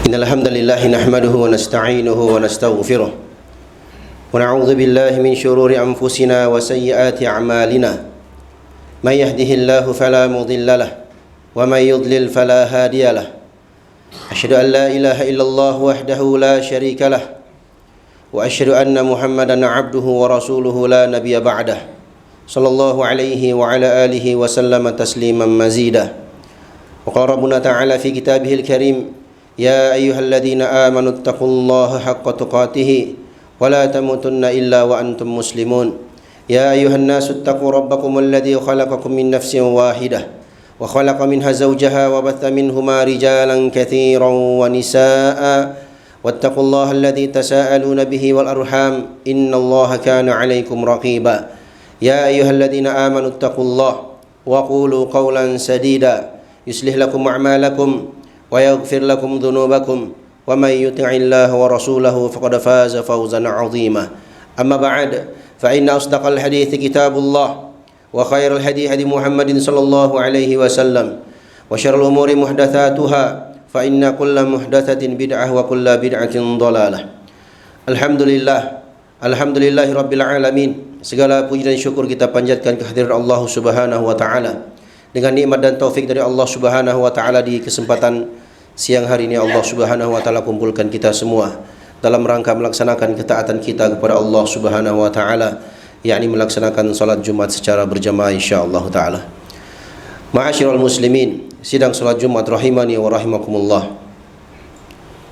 إن الحمد لله نحمده ونستعينه ونستغفره ونعوذ بالله من شرور أنفسنا وسيئات أعمالنا من يهده الله فلا مضل له ومن يضلل فلا هادي له أشهد أن لا إله إلا الله وحده لا شريك له وأشهد أن محمدا عبده ورسوله لا نبي بعده صلى الله عليه وعلى آله وسلم تسليما مزيدا وقال ربنا تعالى في كتابه الكريم يا أيها الذين آمنوا اتقوا الله حق تقاته ولا تموتن إلا وأنتم مسلمون يا أيها الناس اتقوا ربكم الذي خلقكم من نفس واحدة وخلق منها زوجها وبث منهما رجالا كثيرا ونساء واتقوا الله الذي تساءلون به والأرحام إن الله كان عليكم رقيبا يا أيها الذين آمنوا اتقوا الله وقولوا قولا سديدا يصلح لكم أعمالكم ويغفر لكم ذنوبكم ومن يطع الله ورسوله فقد فاز فوزا عظيما أما بعد فإن أصدق الحديث كتاب الله وخير الهدي هدي محمد صلى الله عليه وسلم وشر الأمور محدثاتها فإن كل محدثة بدعة وكل بدعة ضلالة. Alhamdulillah Rabbil Alamin. Segala puji dan syukur kita panjatkan kehadiran Allah Subhanahu wa taala. Dengan nikmat dan taufik dari Allah Subhanahu wa taala, di kesempatan siang hari ini Allah Subhanahu wa taala kumpulkan kita semua dalam rangka melaksanakan ketaatan kita kepada Allah Subhanahu wa taala, yakni melaksanakan salat Jumat secara berjamaah insyaallah taala. Ma'asyiral muslimin, sidang salat Jumat rahimani wa rahimakumullah.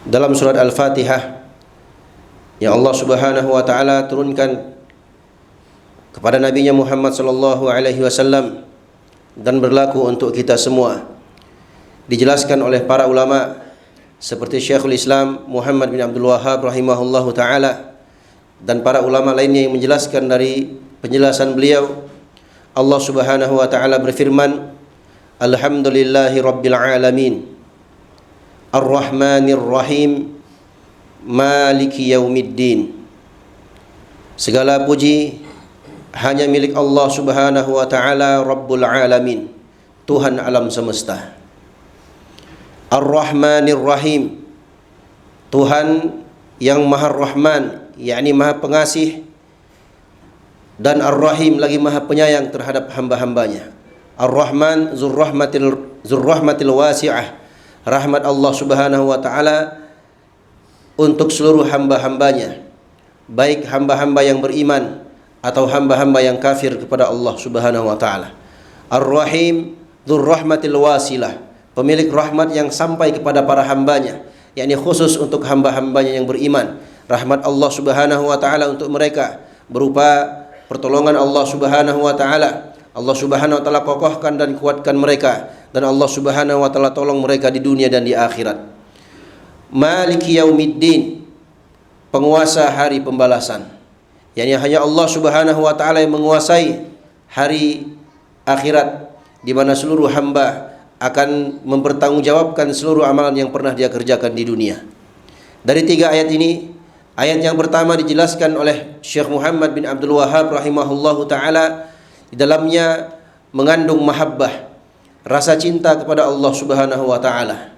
Dalam surat Al-Fatihah yang Allah Subhanahu wa taala turunkan kepada Nabi Muhammad sallallahu alaihi wasallam dan berlaku untuk kita semua, dijelaskan oleh para ulama seperti Syekhul Islam Muhammad bin Abdul Wahhab rahimahullahu taala dan para ulama lainnya yang menjelaskan dari penjelasan beliau. Allah Subhanahu wa taala berfirman, Alhamdulillahi Rabbil Alamin Ar-Rahmanir Rahim Maliki Yaumiddin. Segala puji hanya milik Allah Subhanahu wa taala, Rabbul Alamin, Tuhan alam semesta. Ar-Rahmanir Rahim, Tuhan yang Maha Rahman, yakni Maha Pengasih, dan Ar-Rahim lagi Maha Penyayang terhadap hamba-hambanya. Ar-Rahman Zurrahmatil Wasi'ah, rahmat Allah Subhanahu wa taala untuk seluruh hamba-hambanya, baik hamba-hamba yang beriman atau hamba-hamba yang kafir kepada Allah Subhanahu wa taala. Ar-Rahim Dzurrahmatil Wasilah, pemilik rahmat yang sampai kepada para hambanya, yakni khusus untuk hamba-hambanya yang beriman. Rahmat Allah Subhanahu wa taala untuk mereka berupa pertolongan Allah Subhanahu wa taala. Allah Subhanahu wa taala kokohkan dan kuatkan mereka, dan Allah Subhanahu wa taala tolong mereka di dunia dan di akhirat. Maliki Yaumiddin, penguasa hari pembalasan, yakni hanya Allah Subhanahu wa taala yang menguasai hari akhirat, di mana seluruh hamba akan mempertanggungjawabkan seluruh amalan yang pernah dia kerjakan di dunia. Dari tiga ayat ini, ayat yang pertama dijelaskan oleh Syekh Muhammad bin Abdul Wahhab rahimahullahu taala, di dalamnya mengandung mahabbah, rasa cinta kepada Allah Subhanahu wa taala,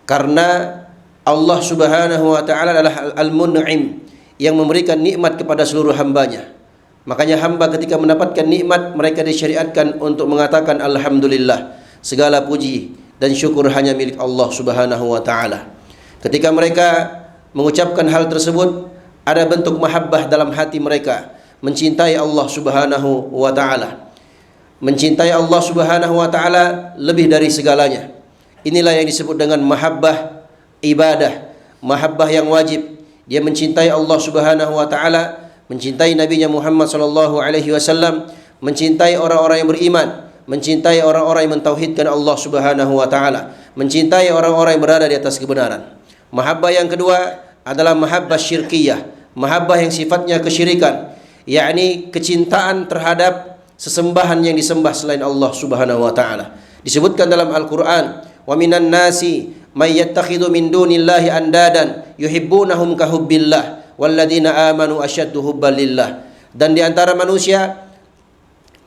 karena Allah Subhanahu wa taala adalah Al-Mun'im, yang memberikan nikmat kepada seluruh hambanya. Makanya hamba ketika mendapatkan nikmat, mereka disyariatkan untuk mengatakan Alhamdulillah, segala puji dan syukur hanya milik Allah Subhanahu wa taala. Ketika mereka mengucapkan hal tersebut, ada bentuk mahabbah dalam hati mereka, mencintai Allah Subhanahu wa taala. Mencintai Allah Subhanahu wa taala lebih dari segalanya. Inilah yang disebut dengan mahabbah ibadah, mahabbah yang wajib. Dia mencintai Allah Subhanahu wa taala, mencintai Nabi Muhammad sallallahu alaihi wasallam, mencintai orang-orang yang beriman, mencintai orang-orang yang mentauhidkan Allah Subhanahu wa taala, mencintai orang-orang yang berada di atas kebenaran. Mahabbah yang kedua adalah mahabbah syirkiyah, mahabbah yang sifatnya kesyirikan, yakni kecintaan terhadap sesembahan yang disembah selain Allah Subhanahu wa taala. Disebutkan dalam Al-Qur'an, wa minan nasi may yattakhidhu min dunillahi andadan yuhibbunahum ka hubbillah walladzina amanu asyaddu hubban lillah. Dan di antara manusia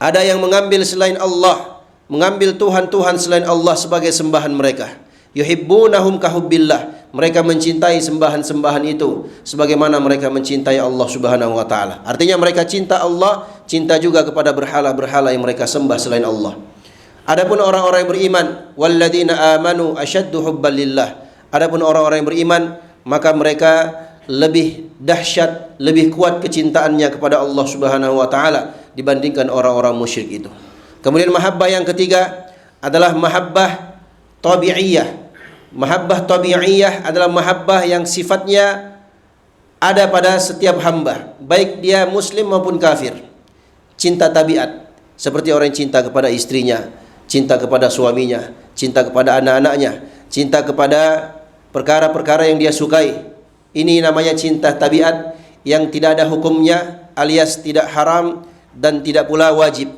ada yang mengambil selain Allah, mengambil tuhan-tuhan selain Allah sebagai sembahan mereka. Yuhibbunahum kahubbillah. Mereka mencintai sembahan-sembahan itu sebagaimana mereka mencintai Allah Subhanahu wa taala. Artinya mereka cinta Allah, cinta juga kepada berhala-berhala yang mereka sembah selain Allah. Adapun orang-orang yang beriman, walladzina amanu asyaddu hubban lillah. Adapun orang-orang yang beriman, maka mereka lebih dahsyat, lebih kuat kecintaannya kepada Allah Subhanahu wa taala dibandingkan orang-orang musyrik itu. Kemudian mahabbah yang ketiga adalah mahabbah tabi'iyah. Mahabbah tabi'iyah adalah mahabbah yang sifatnya ada pada setiap hamba, baik dia muslim maupun kafir. Cinta tabiat, seperti orang yang cinta kepada istrinya, cinta kepada suaminya, cinta kepada anak-anaknya, cinta kepada perkara-perkara yang dia sukai. Ini namanya cinta tabiat yang tidak ada hukumnya, alias tidak haram dan tidak pula wajib.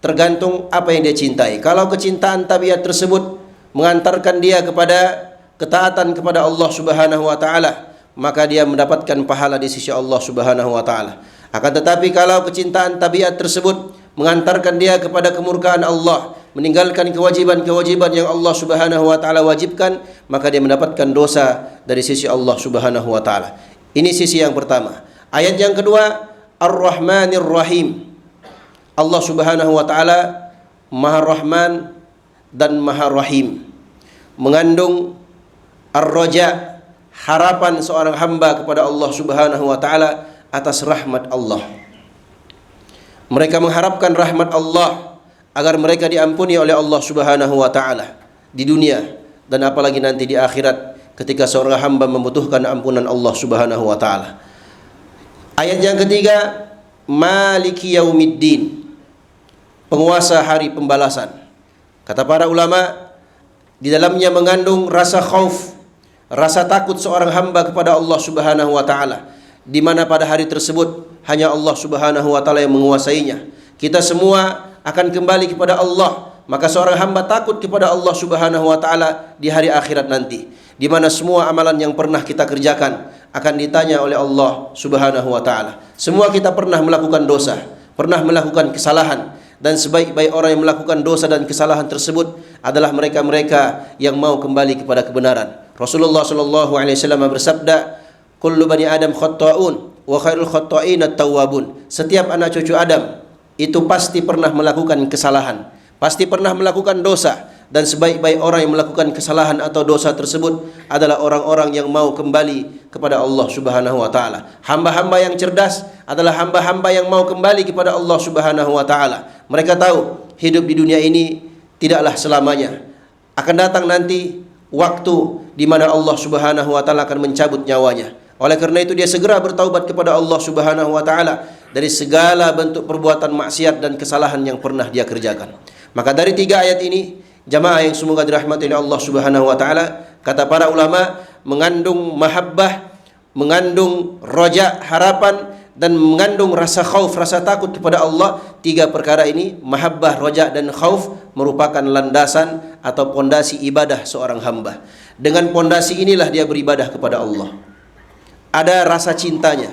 Tergantung apa yang dia cintai. Kalau kecintaan tabiat tersebut mengantarkan dia kepada ketaatan kepada Allah Subhanahu wa taala, maka dia mendapatkan pahala di sisi Allah Subhanahu wa taala. Akan tetapi kalau kecintaan tabiat tersebut mengantarkan dia kepada kemurkaan Allah, meninggalkan kewajiban-kewajiban yang Allah Subhanahu wa taala wajibkan, maka dia mendapatkan dosa dari sisi Allah Subhanahu wa taala. Ini sisi yang pertama. Ayat yang kedua, Ar-Rahmanir Rahim. Allah Subhanahu wa taala Maha Rahman dan Maha Rahim, mengandung ar-raja, harapan seorang hamba kepada Allah Subhanahu wa taala atas rahmat Allah. Mereka mengharapkan rahmat Allah agar mereka diampuni oleh Allah Subhanahu wa taala di dunia dan apalagi nanti di akhirat ketika seorang hamba membutuhkan ampunan Allah Subhanahu wa taala. Ayat yang ketiga, Maliki Yaumiddin, penguasa hari pembalasan. Kata para ulama, di dalamnya mengandung rasa khauf, rasa takut seorang hamba kepada Allah Subhanahu wa taala, di mana pada hari tersebut hanya Allah Subhanahu wa taala yang menguasainya. Kita semua akan kembali kepada Allah, maka seorang hamba takut kepada Allah Subhanahu wa taala di hari akhirat nanti, di mana semua amalan yang pernah kita kerjakan akan ditanya oleh Allah Subhanahu wa taala. Semua kita pernah melakukan dosa, pernah melakukan kesalahan, dan sebaik-baik orang yang melakukan dosa dan kesalahan tersebut adalah mereka-mereka yang mau kembali kepada kebenaran. Rasulullah sallallahu alaihi wasallam bersabda, "Kullu bani Adam khata'un wa khairul khata'in at-tawwabun." Setiap anak cucu Adam itu pasti pernah melakukan kesalahan, pasti pernah melakukan dosa, dan sebaik-baik orang yang melakukan kesalahan atau dosa tersebut adalah orang-orang yang mau kembali kepada Allah Subhanahu wa taala. Hamba-hamba yang cerdas adalah hamba-hamba yang mau kembali kepada Allah Subhanahu wa taala. Mereka tahu hidup di dunia ini tidaklah selamanya. Akan datang nanti waktu di mana Allah Subhanahu wa taala akan mencabut nyawanya. Oleh karena itu dia segera bertaubat kepada Allah Subhanahu wa taala dari segala bentuk perbuatan maksiat dan kesalahan yang pernah dia kerjakan. Maka dari tiga ayat ini, jamaah yang semoga dirahmati oleh Allah Subhanahu wa taala, kata para ulama, mengandung mahabbah, mengandung roja, harapan, dan mengandung rasa khauf, rasa takut kepada Allah. Tiga perkara ini, mahabbah, roja, dan khauf, merupakan landasan atau pondasi ibadah seorang hamba. Dengan pondasi inilah dia beribadah kepada Allah. Ada rasa cintanya,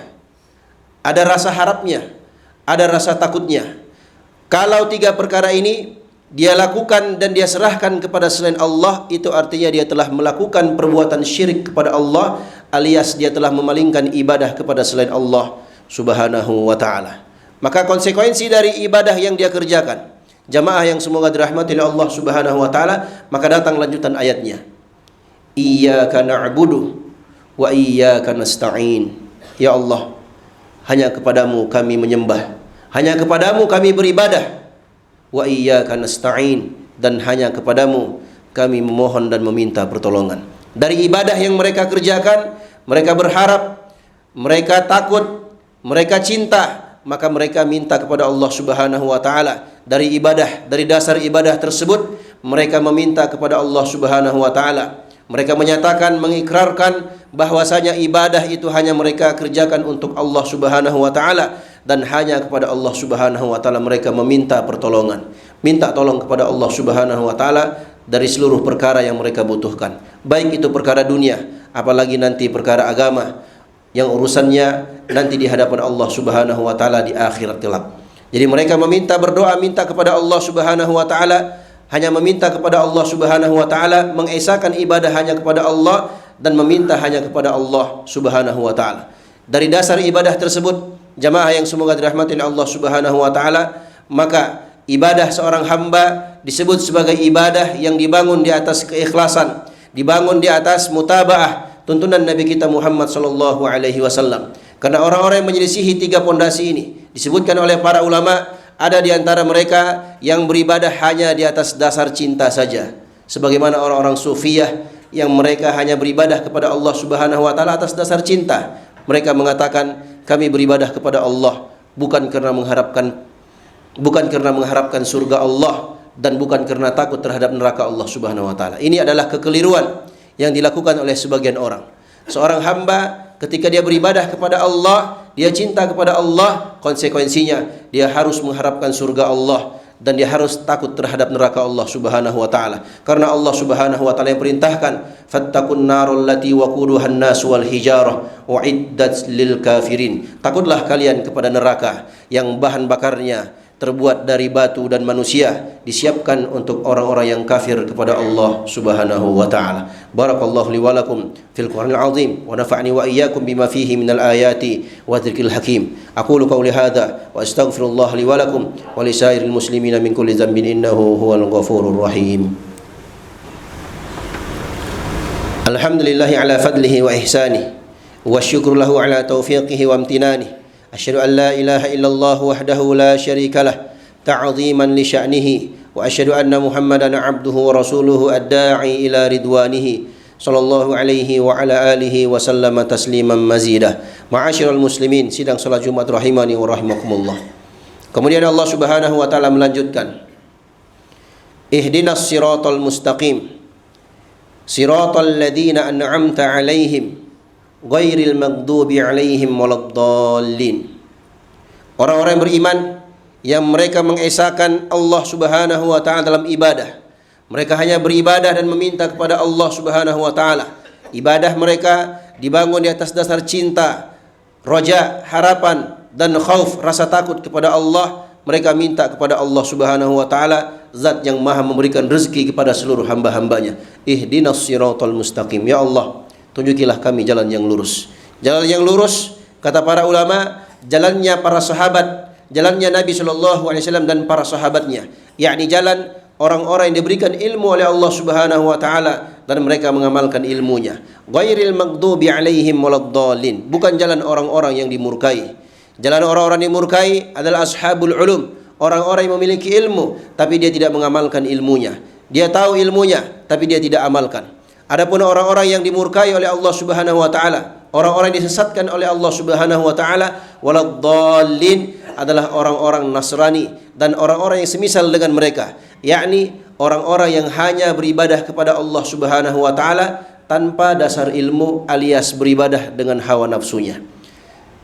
ada rasa harapnya, ada rasa takutnya. Kalau tiga perkara ini dia lakukan dan dia serahkan kepada selain Allah, itu artinya dia telah melakukan perbuatan syirik kepada Allah, alias dia telah memalingkan ibadah kepada selain Allah Subhanahu wa ta'ala. Maka konsekuensi dari ibadah yang dia kerjakan, jamaah yang semoga dirahmati oleh Allah Subhanahu wa ta'ala, maka datang lanjutan ayatnya, Iyyaka na'budu wa iyyaka nasta'in. Ya Allah, hanya kepadamu kami menyembah, hanya kepadamu kami beribadah, wa iyyaka nasta'in, dan hanya kepadamu kami memohon dan meminta pertolongan. Dari ibadah yang mereka kerjakan, mereka berharap, mereka takut, mereka cinta, maka mereka minta kepada Allah Subhanahu wa taala. Dari ibadah, dari dasar ibadah tersebut, mereka meminta kepada Allah Subhanahu wa taala. Mereka menyatakan, mengikrarkan bahwasanya ibadah itu hanya mereka kerjakan untuk Allah Subhanahu wa taala, dan hanya kepada Allah Subhanahu wa taala mereka meminta pertolongan, minta tolong kepada Allah Subhanahu wa taala dari seluruh perkara yang mereka butuhkan, baik itu perkara dunia, apalagi nanti perkara agama yang urusannya nanti di hadapan Allah Subhanahu wa taala di akhirat kelak. Jadi mereka meminta, berdoa, minta kepada Allah Subhanahu wa taala hanya meminta kepada Allah Subhanahu wa taala, mengesahkan ibadah hanya kepada Allah dan meminta hanya kepada Allah Subhanahu wa taala. Dari dasar ibadah tersebut, jamaah yang semoga dirahmati oleh Allah Subhanahu wa taala, maka ibadah seorang hamba disebut sebagai ibadah yang dibangun di atas keikhlasan, dibangun di atas mutabaah tuntunan Nabi kita Muhammad sallallahu alaihi wasallam. Karena orang-orang yang menyelisihi tiga pondasi ini disebutkan oleh para ulama, ada di antara mereka yang beribadah hanya di atas dasar cinta saja, sebagaimana orang-orang sufiyah yang mereka hanya beribadah kepada Allah Subhanahu wa taala atas dasar cinta. Mereka mengatakan, kami beribadah kepada Allah bukan karena mengharapkan surga Allah dan bukan karena takut terhadap neraka Allah Subhanahu wa taala. Ini adalah kekeliruan yang dilakukan oleh sebagian orang. Seorang hamba ketika dia beribadah kepada Allah, dia cinta kepada Allah, konsekuensinya dia harus mengharapkan surga Allah dan dia harus takut terhadap neraka Allah Subhanahu wa taala. Karena Allah Subhanahu wa taala yang perintahkan, fattaqun narul lati waquduhan nas wal hijarah uiddat lil kafirin. Takutlah kalian kepada neraka yang bahan bakarnya terbuat dari batu dan manusia, disiapkan untuk orang-orang yang kafir kepada Allah Subhanahu wa taala. Barakallahu li wa lakum fil Qur'anil azim wa nafa'ni wa iyyakum bima fihi minal ayati wa dzikril hakim. Aqulu qawli hadza wa astaghfirullah li wa lakum wa li sairil muslimina min kulli dhanbin innahu huwal ghafurur rahim. Alhamdulillahi ala fadlihi wa ihsanihi wa syukru lahu ala taufiqihi wa amtinanihi. أشهد أن لا إله إلا الله وحده لا شريك له تعظيما لشأنه وأشهد أن محمدا عبده ورسوله الداعي إلى رضوانه صلى الله عليه وعلى آله وسلم تسليما مزيدا. معاشر المسلمين, sidang salat Jumat rahimani wa rahimakumullah. Kemudian Allah Subhanahu wa taala melanjutkan, ihdinas siratal mustaqim siratal ladzina an'amta 'alaihim ghairil maghdubi 'alaihim waladdallin. Orang-orang yang beriman yang mereka mengesahkan Allah Subhanahu wa taala dalam ibadah. Mereka hanya beribadah dan meminta kepada Allah Subhanahu wa taala. Ibadah mereka dibangun di atas dasar cinta, raja, harapan dan khauf, rasa takut kepada Allah. Mereka minta kepada Allah Subhanahu wa taala, zat yang maha memberikan rezeki kepada seluruh hamba-hambanya. Ihdinas siratal mustaqim. Ya Allah, tunjukilah kami jalan yang lurus. Jalan yang lurus, kata para ulama, jalannya para sahabat, jalannya Nabi SAW dan para sahabatnya, yakni jalan orang-orang yang diberikan ilmu oleh Allah Subhanahu wa taala dan mereka mengamalkan ilmunya. Ghairil maghdubi 'alaihim waladdallin, bukan jalan orang-orang yang dimurkai. Jalan orang-orang yang dimurkai adalah ashabul ulum, orang-orang yang memiliki ilmu tapi dia tidak mengamalkan ilmunya. Dia tahu ilmunya tapi dia tidak amalkan. Adapun orang-orang yang dimurkai oleh Allah Subhanahu wa taala, orang-orang yang disesatkan oleh Allah Subhanahu wa taala, waladdallin, adalah orang-orang Nasrani dan orang-orang yang semisal dengan mereka, yakni orang-orang yang hanya beribadah kepada Allah Subhanahu wa taala tanpa dasar ilmu, alias beribadah dengan hawa nafsunya.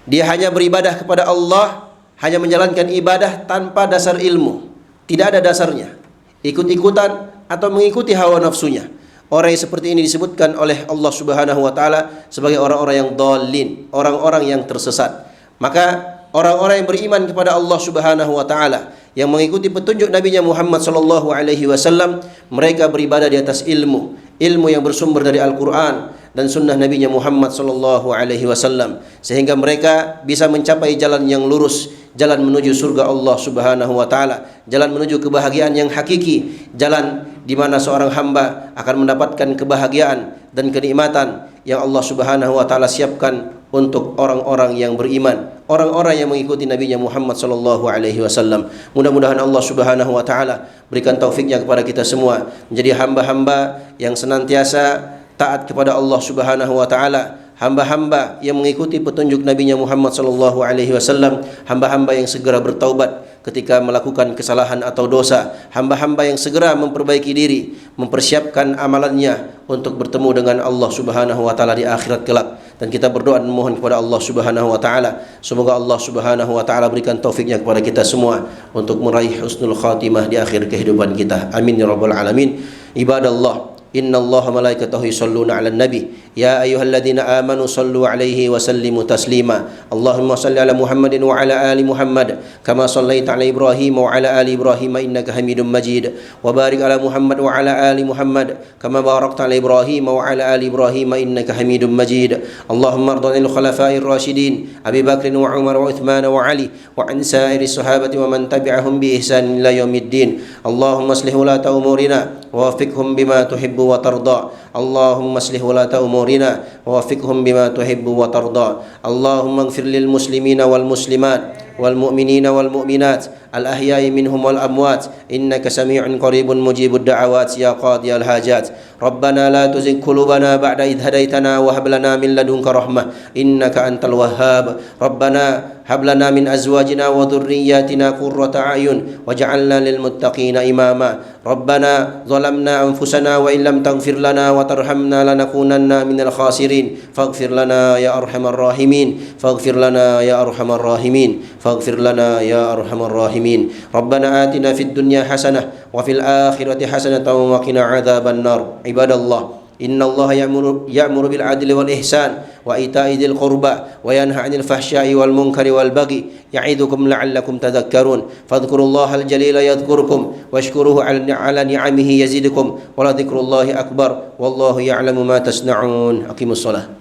Dia hanya beribadah kepada Allah, hanya menjalankan ibadah tanpa dasar ilmu, tidak ada dasarnya, ikut-ikutan atau mengikuti hawa nafsunya. Orang yang seperti ini disebutkan oleh Allah Subhanahu wa taala sebagai orang-orang yang dhalin, orang-orang yang tersesat. Maka orang-orang yang beriman kepada Allah Subhanahu wa taala, yang mengikuti petunjuk Nabi Muhammad sallallahu alaihi wasallam, mereka beribadah di atas ilmu yang bersumber dari Al-Qur'an dan sunnah Nabi Muhammad sallallahu alaihi wasallam, sehingga mereka bisa mencapai jalan yang lurus, jalan menuju surga Allah Subhanahu wa taala, jalan menuju kebahagiaan yang hakiki, jalan di mana seorang hamba akan mendapatkan kebahagiaan dan kenikmatan yang Allah Subhanahu wa taala siapkan untuk orang-orang yang beriman, orang-orang yang mengikuti Nabi Muhammad sallallahu alaihi wasallam. Mudah-mudahan Allah Subhanahu wa taala berikan taufiknya kepada kita semua menjadi hamba-hamba yang senantiasa taat kepada Allah Subhanahu wa taala, hamba-hamba yang mengikuti petunjuk Nabi Muhammad sallallahu alaihi wasallam, hamba-hamba yang segera bertaubat ketika melakukan kesalahan atau dosa, hamba-hamba yang segera memperbaiki diri, mempersiapkan amalannya untuk bertemu dengan Allah Subhanahu wa taala di akhirat kelak. Dan kita berdoa dan memohon kepada Allah Subhanahu wa taala, semoga Allah Subhanahu wa taala berikan taufiknya kepada kita semua untuk meraih husnul khatimah di akhir kehidupan kita. Amin ya rabbal alamin. Ibadallah, innallaha malaikatahu yusholluna 'alan nabi ya ayyuhalladzina amanu shallu 'alaihi wa sallimu taslima Allahumma shalli 'ala Muhammadin wa 'ala ali Muhammad kama shallaita 'ala Ibrahim wa 'ala ali Ibrahim innaka Hamidum Majid wa barik 'ala Muhammad wa 'ala ali Muhammad kama barakta 'ala Ibrahim wa 'ala ali Ibrahim innaka Hamidum Majid Allahumma arda 'anil khulafa'ir rasyidin Abi Bakr wa Umar wa Uthman wa Ali wa 'an sa'iri sahabati wa man tabi'ahum bi ihsan ila yaumiddin Allahumma aslih ulata umurina wa waffiqhum bima tuhibbu wa tarda Allahumma aslih ulata umurina wa waffiqhum bima tuhibbu wa tarda Allahumma ighfir lil muslimina wal muslimat wal mu'minina wal mu'minat al ahya'i minhum wal amwat innaka sami'un qaribun mujibud da'awat ya qadiyal hajat Rabbana la tuzigh qulubana ba'da idh hadaitana wa hab lana min ladunka rahmah innaka antal wahhab Rabbana hab lana min azwajina wa dhurriyyatina qurrata a'yun waj'alna lil muttaqina imama Rabbana zalamna anfusana wa illam taghfir lana wa tarhamna lanakunanna minal khasirin faghfir lana ya arhamar rahimin faghfir lana ya arhamar rahimin faghfir lana ya arhamar rahimin Rabbana atina fid dunya hasanah wa fil akhirati hasanatan wa qina adzaban nar ibadallah innallaha ya'muru bil adli wal ihsan wa ita'i dzil qurba wa yanha 'anil fahsya'i wal munkari wal baghi ya'idukum la'allakum tadhakkarun fadhkurullaha al jalila yadhkurkum washkuruhu 'ala ni'amihi yazidukum wa la dzikrullahi akbar wallahu ya'lamu ma tasna'un aqimus shalah